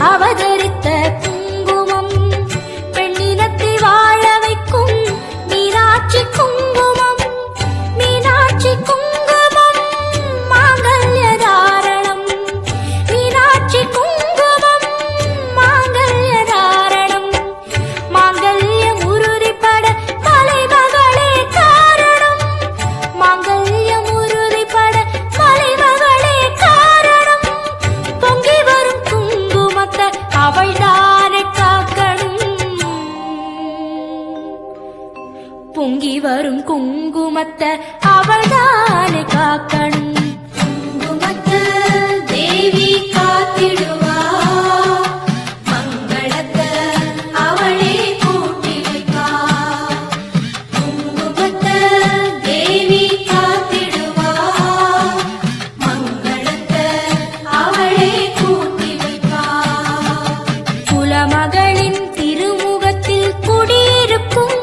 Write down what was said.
அவதரித்த குங்குமம், பெண்ணினத்தை வாழ வைக்கும் மீனாட்சி குங்குமம். மீனாட்சி குங்குமம் மாங்கல்ய தாரணம். மீனாட்சி குங்குமம் மாங்கல்ய தாரணம். மாங்கல்யம் உறுதிப்பட மலைமகளே காரணம். மாங்கல்யம் உறுதிப்பட மலைமகளே காரணம். பொங்கி வரும் குங்குமத்தை அவள்தானே காக்கணும். பொங்கி வரும் குங்குமத்தை அவள்தானே காக்கணும். குங்குமத்தை தேவி காத்திடுவா, மங்களத்தை அவளே கூட்டி வைப்பா. குங்குமத்தை தேவி காத்திடுவா, மங்களத்தை அவளே கூட்டி வைப்பா. குலமகளின் திருமுகத்தில் குடியிருக்கும்